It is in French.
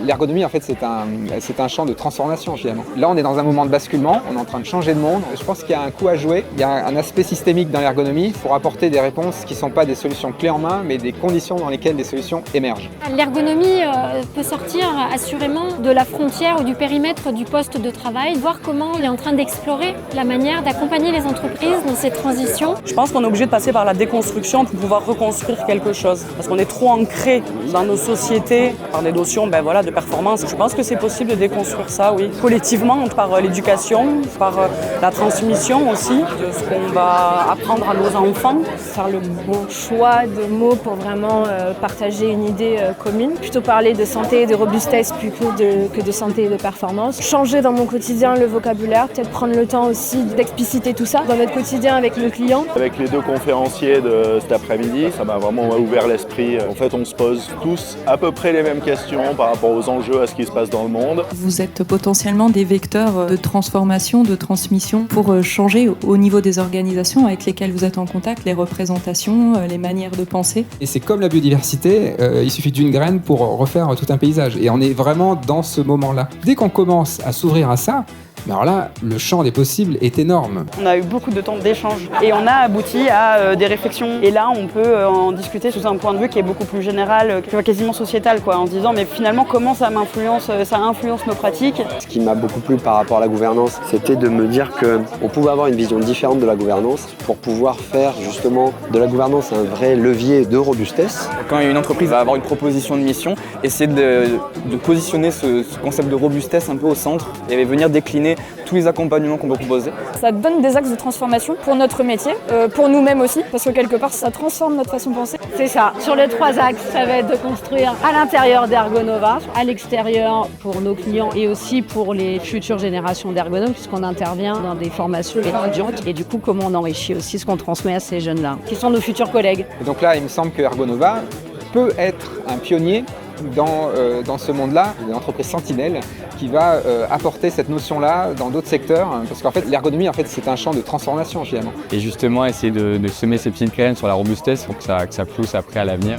L'ergonomie, en fait, c'est un champ de transformation, finalement. Là, on est dans un moment de basculement, on est en train de changer de monde. Je pense qu'il y a un coup à jouer, il y a un aspect systémique dans l'ergonomie pour apporter des réponses qui ne sont pas des solutions clés en main, mais des conditions dans lesquelles des solutions émergent. L'ergonomie peut sortir assurément de la frontière ou du périmètre du poste de travail, voir comment il est en train d'explorer la manière d'accompagner les entreprises dans ces transitions. Je pense qu'on est obligé de passer par la déconstruction pour pouvoir reconstruire quelque chose. Parce qu'on est trop ancré dans nos sociétés par des notions de performance. Je pense que c'est possible de déconstruire ça, oui. Collectivement, par l'éducation, par la transmission aussi de ce qu'on va apprendre à nos enfants. Faire le bon choix de mots pour vraiment partager une idée commune. Plutôt parler de santé et de robustesse plutôt que de santé et de performance. Changer dans mon quotidien le vocabulaire, peut-être prendre le temps aussi d'expliciter tout ça dans notre quotidien avec nos clients. Avec les deux conférenciers de cet après-midi, ça m'a vraiment ouvert l'esprit. En fait, on se pose tous à peu près les mêmes questions par rapport aux enjeux, à ce qui se passe dans le monde. Vous êtes potentiellement des vecteurs de transformation, de transmission pour changer au niveau des organisations avec lesquelles vous êtes en contact, les représentations, les manières de penser. Et c'est comme la biodiversité, il suffit d'une graine pour refaire tout un paysage. Et on est vraiment dans ce moment-là. Dès qu'on commence à s'ouvrir à ça, alors là, le champ des possibles est énorme. On a eu beaucoup de temps d'échange et on a abouti à des réflexions. Et là, on peut en discuter sous un point de vue qui est beaucoup plus général, quasiment sociétal, en se disant mais finalement comment ça influence nos pratiques. Ce qui m'a beaucoup plu par rapport à la gouvernance, c'était de me dire qu'on pouvait avoir une vision différente de la gouvernance pour pouvoir faire justement de la gouvernance un vrai levier de robustesse. Quand une entreprise va avoir une proposition de mission, essayer de positionner ce concept de robustesse un peu au centre et venir décliner tous les accompagnements qu'on peut proposer. Ça donne des axes de transformation pour notre métier, pour nous-mêmes aussi, parce que quelque part ça transforme notre façon de penser. C'est ça, sur les 3 axes, ça va être de construire à l'intérieur d'Ergonova, à l'extérieur pour nos clients et aussi pour les futures générations d'ergonomes, puisqu'on intervient dans des formations étudiantes et du coup comment on enrichit aussi ce qu'on transmet à ces jeunes-là, qui sont nos futurs collègues. Et donc là, il me semble que Ergonova peut être un pionnier dans ce monde-là, une entreprise sentinelle qui va apporter cette notion-là dans d'autres secteurs, parce qu'en fait l'ergonomie c'est un champ de transformation finalement. Et justement essayer de semer ces petites graines sur la robustesse pour que ça pousse après à l'avenir.